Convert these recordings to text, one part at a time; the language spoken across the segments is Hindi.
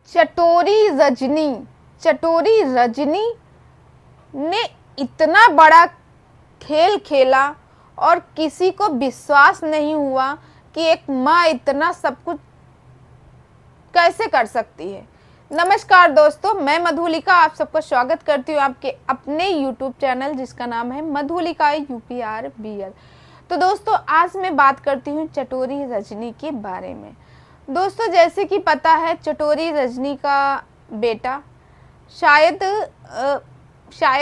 चटोरी रजनी ने इतना बड़ा खेल खेला और किसी को विश्वास नहीं हुआ कि एक माँ इतना सब कुछ कैसे कर सकती है। नमस्कार दोस्तों, मैं मधुलिका आप सबका स्वागत करती हूँ आपके अपने YouTube चैनल जिसका नाम है मधुलिका UPRBL। तो दोस्तों आज मैं बात करती हूँ चटोरी रजनी के बारे में। दोस्तों जैसे कि पता है चटोरी रजनी का बेटा शायद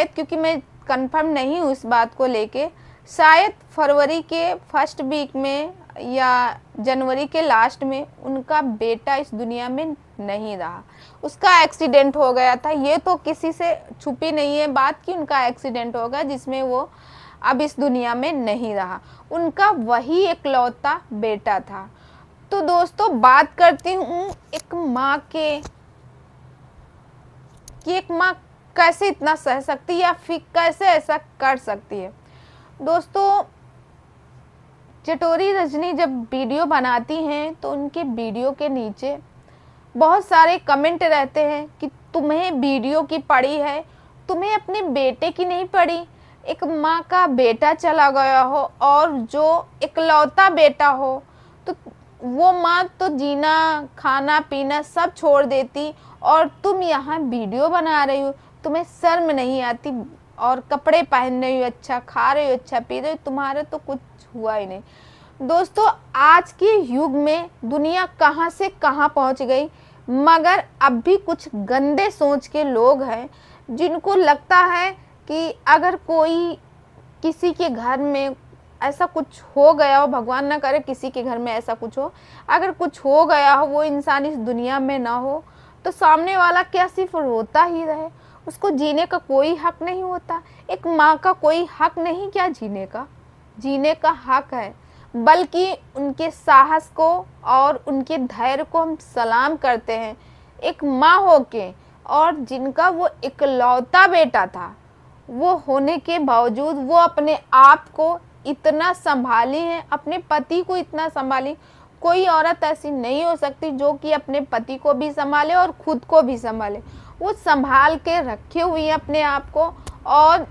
क्योंकि मैं कंफर्म नहीं हूँ इस बात को लेके, शायद फरवरी के फर्स्ट वीक में या जनवरी के लास्ट में उनका बेटा इस दुनिया में नहीं रहा। उसका एक्सीडेंट हो गया था। ये तो किसी से छुपी नहीं है बात कि उनका एक्सीडेंट हो गया जिसमें वो अब इस दुनिया में नहीं रहा। उनका वही इकलौता बेटा था। तो दोस्तों बात करती हूँ एक माँ के कि एक माँ कैसे इतना सह सकती है या फिर कैसे ऐसा कर सकती है। दोस्तों चटोरी रजनी जब वीडियो बनाती हैं तो उनके वीडियो के नीचे बहुत सारे कमेंट रहते हैं कि तुम्हें वीडियो की पड़ी है, तुम्हें अपने बेटे की नहीं पड़ी। एक माँ का बेटा चला गया हो और जो इकलौता बेटा हो तो वो माँ तो जीना खाना पीना सब छोड़ देती और तुम यहाँ वीडियो बना रही हो, तुम्हें शर्म नहीं आती और कपड़े पहन रही हो, अच्छा खा रही हो, अच्छा पी रही हो, तुम्हारा तो कुछ हुआ ही नहीं। दोस्तों आज के युग में दुनिया कहाँ से कहाँ पहुँच गई, मगर अब भी कुछ गंदे सोच के लोग हैं जिनको लगता है कि अगर कोई किसी के घर में ऐसा कुछ हो गया हो, भगवान ना करे किसी के घर में ऐसा कुछ हो, अगर कुछ हो गया हो वो इंसान इस दुनिया में ना हो तो सामने वाला क्या सिर्फ रोता ही रहे, उसको जीने का कोई हक नहीं होता। एक माँ का कोई हक नहीं क्या जीने का हक है, बल्कि उनके साहस को और उनके धैर्य को हम सलाम करते हैं। एक माँ होके और जिनका वो इकलौता बेटा था, वो होने के बावजूद वो अपने आप को इतना संभाली है, अपने पति को इतना संभाली। कोई औरत ऐसी नहीं हो सकती जो कि अपने पति को भी संभाले और खुद को भी संभाले। वो संभाल के रखे हुई है अपने आप को और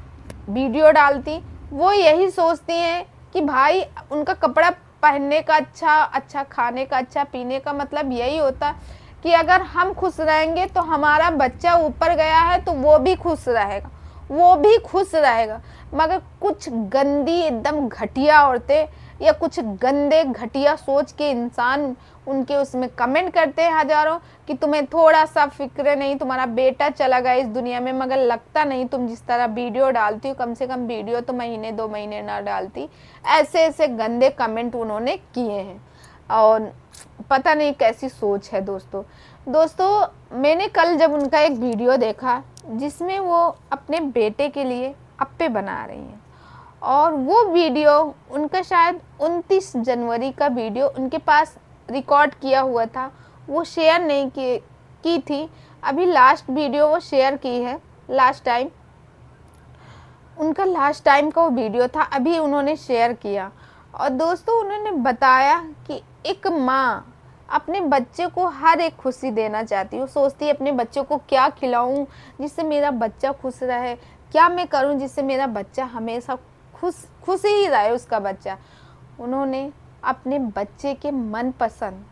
वीडियो डालती। वो यही सोचती हैं कि भाई उनका कपड़ा पहनने का अच्छा खाने का अच्छा पीने का मतलब यही होता कि अगर हम खुश रहेंगे तो हमारा बच्चा ऊपर गया है तो वो भी खुश रहेगा। मगर कुछ गंदी एकदम घटिया औरतें या कुछ गंदे घटिया सोच के इंसान उनके उसमें कमेंट करते हैं हजारों कि तुम्हें थोड़ा सा फिक्र नहीं, तुम्हारा बेटा चला गया इस दुनिया में, मगर लगता नहीं तुम जिस तरह वीडियो डालती हो, कम से कम वीडियो तो महीने 2 महीने ना डालती। ऐसे गंदे कमेंट उन्होंने किए हैं और पता नहीं कैसी सोच है। दोस्तों मैंने कल जब उनका एक वीडियो देखा जिसमें वो अपने बेटे के लिए अप्पे बना रही हैं और वो वीडियो उनका शायद 29 जनवरी का वीडियो उनके पास रिकॉर्ड किया हुआ था, वो शेयर नहीं की थी। अभी लास्ट वीडियो वो शेयर की है, लास्ट टाइम का वो वीडियो था, अभी उन्होंने शेयर किया। और दोस्तों उन्होंने बताया कि एक माँ अपने बच्चे को हर एक खुशी देना चाहती है। वो सोचती है अपने बच्चों को क्या खिलाऊं जिससे मेरा बच्चा खुश रहे, क्या मैं करूं जिससे मेरा बच्चा हमेशा खुश ही रहे उसका बच्चा। उन्होंने अपने बच्चे के मनपसंद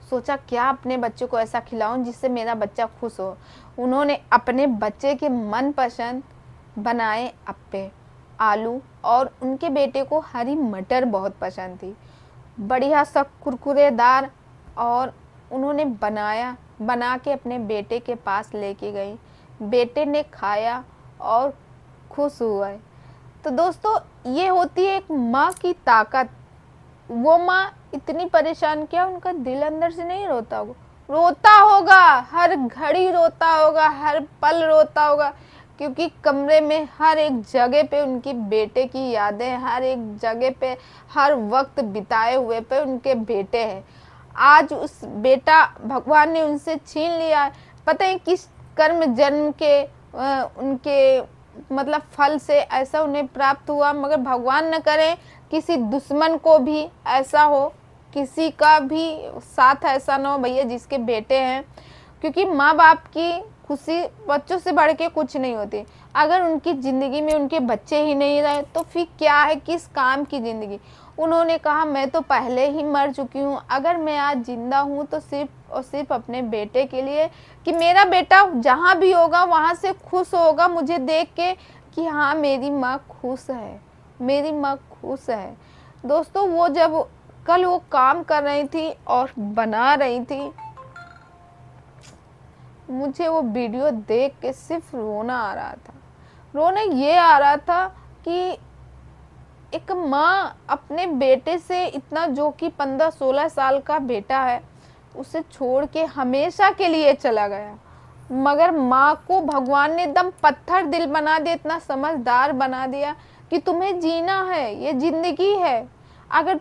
सोचा क्या अपने बच्चों को ऐसा खिलाऊं जिससे मेरा बच्चा खुश हो। उन्होंने अपने बच्चे के मनपसंद बनाए अप्पे, आलू, और उनके बेटे को हरी मटर बहुत पसंद थी, बढ़िया सा कुरकुरेदार, और उन्होंने बना के अपने बेटे के पास लेके गई। बेटे ने खाया और खुश हुआ। तो दोस्तों ये होती है एक माँ की ताकत। वो माँ इतनी परेशान, क्या उनका दिल अंदर से नहीं रोता होगा, हर घड़ी रोता होगा, हर पल रोता होगा, क्योंकि कमरे में हर एक जगह पे उनकी बेटे की यादें, हर एक जगह पे हर वक्त बिताए हुए पे उनके बेटे हैं। आज उस बेटा भगवान ने उनसे छीन लिया, पता है किस कर्म जन्म के उनके मतलब फल से ऐसा उन्हें प्राप्त हुआ। मगर भगवान न करे किसी दुश्मन को भी ऐसा हो, किसी का भी साथ ऐसा ना हो भैया जिसके बेटे हैं क्योंकि माँ बाप की खुशी बच्चों से बढ़ के कुछ नहीं होती। अगर उनकी ज़िंदगी में उनके बच्चे ही नहीं रहे तो फिर क्या है, किस काम की ज़िंदगी। उन्होंने कहा मैं तो पहले ही मर चुकी हूँ, अगर मैं आज ज़िंदा हूँ तो सिर्फ और सिर्फ अपने बेटे के लिए, कि मेरा बेटा जहाँ भी होगा वहाँ से खुश होगा मुझे देख के कि हाँ मेरी माँ खुश है, मेरी माँ खुश है। दोस्तों वो जब कल वो काम कर रही थी और बना रही थी, मुझे वो वीडियो देख के सिर्फ रोना आ रहा था। रोना ये आ रहा था कि एक माँ अपने बेटे से इतना, जो कि 15-16 साल का बेटा है, उसे छोड़ के हमेशा के लिए चला गया, मगर माँ को भगवान ने एकदम पत्थर दिल बना दिया, इतना समझदार बना दिया कि तुम्हें जीना है, ये ज़िंदगी है। अगर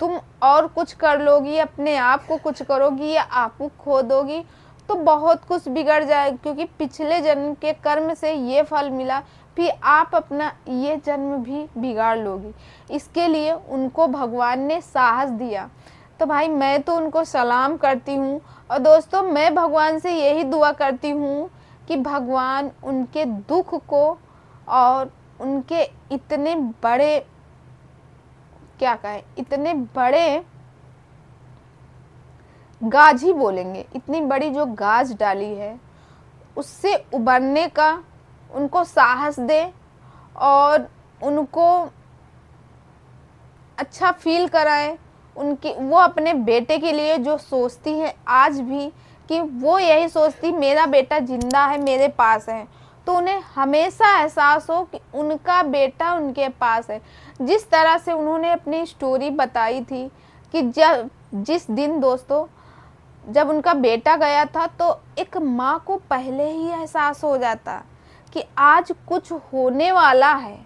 तुम और कुछ कर लोगी, अपने आप को कुछ करोगी या आपको खो दोगी तो बहुत कुछ बिगड़ जाए, क्योंकि पिछले जन्म के कर्म से ये फल मिला, फिर आप अपना ये जन्म भी बिगाड़ लोगी। इसके लिए उनको भगवान ने साहस दिया। तो भाई मैं तो उनको सलाम करती हूँ, और दोस्तों मैं भगवान से यही दुआ करती हूँ कि भगवान उनके दुख को और उनके इतने बड़े, क्या कहें, इतने बड़े गाज ही बोलेंगे, इतनी बड़ी जो गाज डाली है उससे उबरने का उनको साहस दे, और उनको अच्छा फील कराए। उनकी वो अपने बेटे के लिए जो सोचती है आज भी, कि वो यही सोचती मेरा बेटा जिंदा है, मेरे पास है, तो उन्हें हमेशा एहसास हो कि उनका बेटा उनके पास है। जिस तरह से उन्होंने अपनी स्टोरी बताई थी कि जिस दिन दोस्तों जब उनका बेटा गया था, तो एक माँ को पहले ही एहसास हो जाता कि आज कुछ होने वाला है,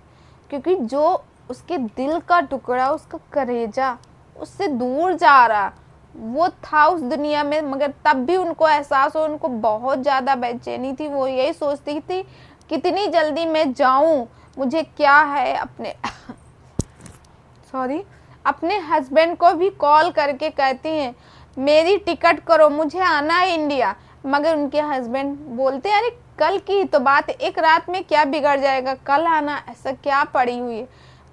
क्योंकि जो उसके दिल का टुकड़ा, उसका कलेजा उससे दूर जा रहा वो था उस दुनिया में, मगर तब भी उनको एहसास हो, उनको बहुत ज़्यादा बेचैनी थी। वो यही सोचती थी कितनी जल्दी मैं जाऊं, मुझे क्या है, अपने हस्बैंड को भी कॉल करके कहती हैं मेरी टिकट करो, मुझे आना है इंडिया। मगर उनके हस्बैंड बोलते हैं अरे कल की तो बात है, एक रात में क्या बिगड़ जाएगा, कल आना, ऐसा क्या पड़ी हुई है।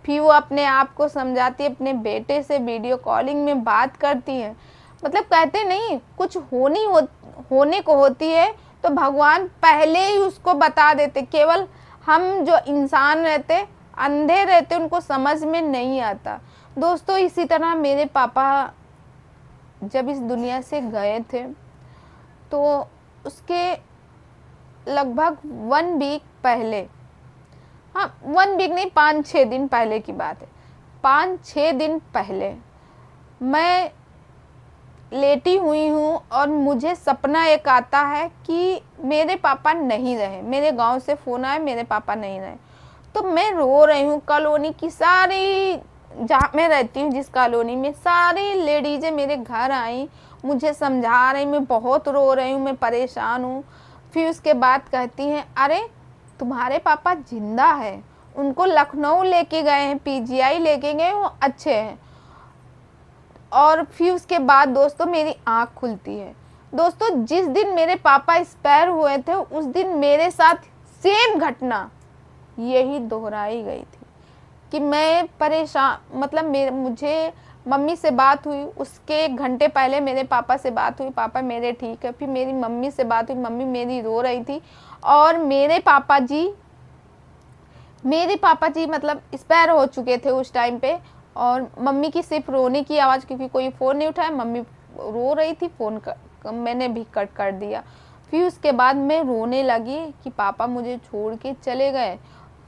फिर वो अपने आप को समझाती है, अपने बेटे से वीडियो कॉलिंग में बात करती हैं। मतलब कहते नहीं, कुछ होने को होती है तो भगवान पहले ही उसको बता देते। केवल हम जो इंसान रहते, अंधे रहते, उनको समझ में नहीं आता। दोस्तों इसी तरह मेरे पापा जब इस दुनिया से गए थे, तो उसके लगभग 1 वीक पहले, हाँ 1 वीक नहीं, 5-6 दिन पहले की बात है। 5-6 दिन पहले मैं लेटी हुई हूँ और मुझे सपना एक आता है कि मेरे पापा नहीं रहे। मेरे गांव से फ़ोन आया, मेरे पापा नहीं रहे। तो मैं रो रही हूँ। कॉलोनी की सारी, जहाँ मैं रहती हूँ जिस कॉलोनी में, सारी लेडीज़ें मेरे घर आई, मुझे समझा रही, मैं बहुत रो रही हूँ, मैं परेशान हूँ। फिर उसके बाद कहती हैं अरे तुम्हारे पापा जिंदा है, उनको लखनऊ लेके गए हैं, पीजीआई लेके गए, वो अच्छे हैं। और फिर उसके बाद दोस्तों मेरी आँख खुलती है। दोस्तों जिस दिन मेरे पापा एक्सपायर हुए थे, उस दिन मेरे साथ सेम घटना यही दोहराई गई थी कि मैं परेशान, मतलब मुझे मम्मी से बात हुई, उसके 1 घंटे पहले मेरे पापा से बात हुई, पापा मेरे ठीक है। फिर मेरी मम्मी से बात हुई, मम्मी मेरी रो रही थी। और मेरे पापा जी मतलब एक्सपायर हो चुके थे उस टाइम पे, और मम्मी की सिर्फ रोने की आवाज़, क्योंकि कोई फ़ोन नहीं उठाया, मम्मी रो रही थी, फ़ोन मैंने भी कट कर दिया। फिर उसके बाद मैं रोने लगी कि पापा मुझे छोड़ के चले गए।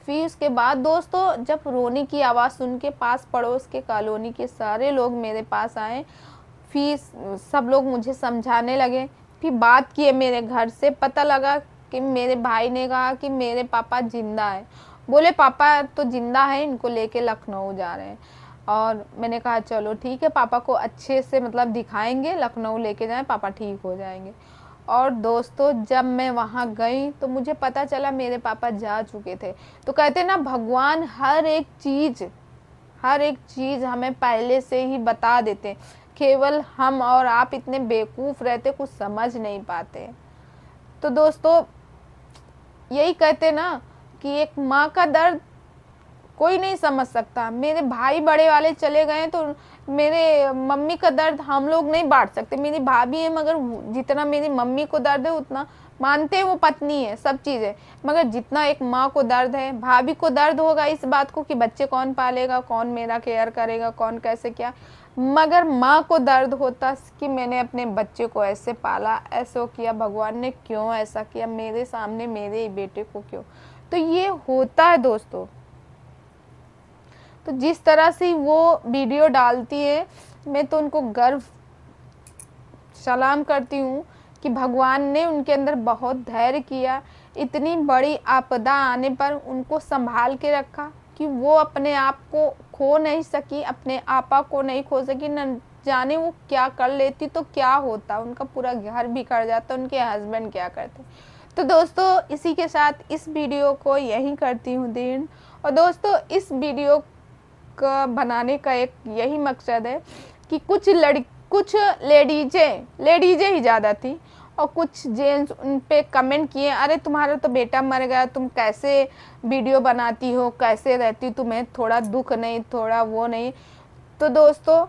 फिर उसके बाद दोस्तों जब रोने की आवाज़ सुन के पास पड़ोस के कॉलोनी के सारे लोग मेरे पास आए। फिर सब लोग मुझे समझाने लगे। फिर बात किए मेरे घर से, पता लगा कि मेरे भाई ने कहा कि मेरे पापा ज़िंदा है। बोले पापा तो ज़िंदा है, इनको लेके लखनऊ जा रहे हैं। और मैंने कहा चलो ठीक है, पापा को अच्छे से मतलब दिखाएंगे, लखनऊ लेके जाएं, पापा ठीक हो जाएंगे। और दोस्तों जब मैं वहाँ गई तो मुझे पता चला मेरे पापा जा चुके थे। तो कहते ना भगवान हर एक चीज़ हमें पहले से ही बता देते, केवल हम और आप इतने बेवकूफ़ रहते, कुछ समझ नहीं पाते। तो दोस्तों यही कहते ना कि एक माँ का दर्द कोई नहीं समझ सकता। मेरे भाई बड़े वाले चले गए तो मेरे मम्मी का दर्द हम लोग नहीं बांट सकते। मेरी भाभी है, मगर जितना मेरी मम्मी को दर्द है उतना मानते हैं वो पत्नी है, सब चीज़ है, मगर जितना एक माँ को दर्द है, भाभी को दर्द होगा इस बात को कि बच्चे कौन पालेगा, कौन मेरा केयर करेगा, कौन कैसे क्या, मगर माँ को दर्द होता कि मैंने अपने बच्चे को ऐसे पाला, ऐसे किया, भगवान ने क्यों ऐसा किया मेरे सामने, मेरे बेटे को क्यों। तो ये होता है दोस्तों। तो जिस तरह से वो वीडियो डालती है, मैं तो उनको गर्व सलाम करती हूँ कि भगवान ने उनके अंदर बहुत धैर्य किया, इतनी बड़ी आपदा आने पर उनको संभाल के रखा कि वो अपने आप को खो नहीं सकी, अपने आपा को नहीं खो सकी। न जाने वो क्या कर लेती तो क्या होता, उनका पूरा घर बिखर जाता, उनके हस्बैंड क्या करते। तो दोस्तों इसी के साथ इस वीडियो को यही करती हूँ दिन। और दोस्तों इस वीडियो का बनाने का एक यही मकसद है कि कुछ लेडीजें ही ज़्यादा थी और कुछ जेंट्स उन पे कमेंट किए, अरे तुम्हारा तो बेटा मर गया, तुम कैसे वीडियो बनाती हो, कैसे रहती, तुम्हें थोड़ा दुख नहीं, थोड़ा वो नहीं। तो दोस्तों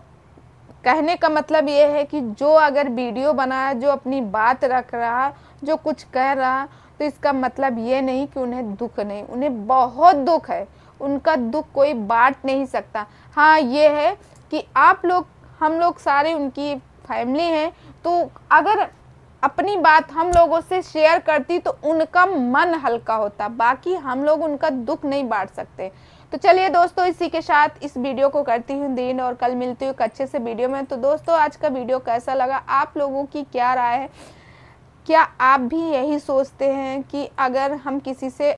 कहने का मतलब ये है कि जो अगर वीडियो बनाया, जो अपनी बात रख रहा, जो कुछ कह रहा, तो इसका मतलब ये नहीं कि उन्हें दुख नहीं, उन्हें बहुत दुख है, उनका दुख कोई बांट नहीं सकता। हाँ ये है कि आप लोग, हम लोग सारे उनकी फैमिली हैं, तो अगर अपनी बात हम लोगों से शेयर करती तो उनका मन हल्का होता, बाकी हम लोग उनका दुख नहीं बांट सकते। तो चलिए दोस्तों इसी के साथ इस वीडियो को करती हूँ दिन, और कल मिलती हूँ एक अच्छे से वीडियो में। तो दोस्तों आज का वीडियो कैसा लगा, आप लोगों की क्या राय है, क्या आप भी यही सोचते हैं कि अगर हम किसी से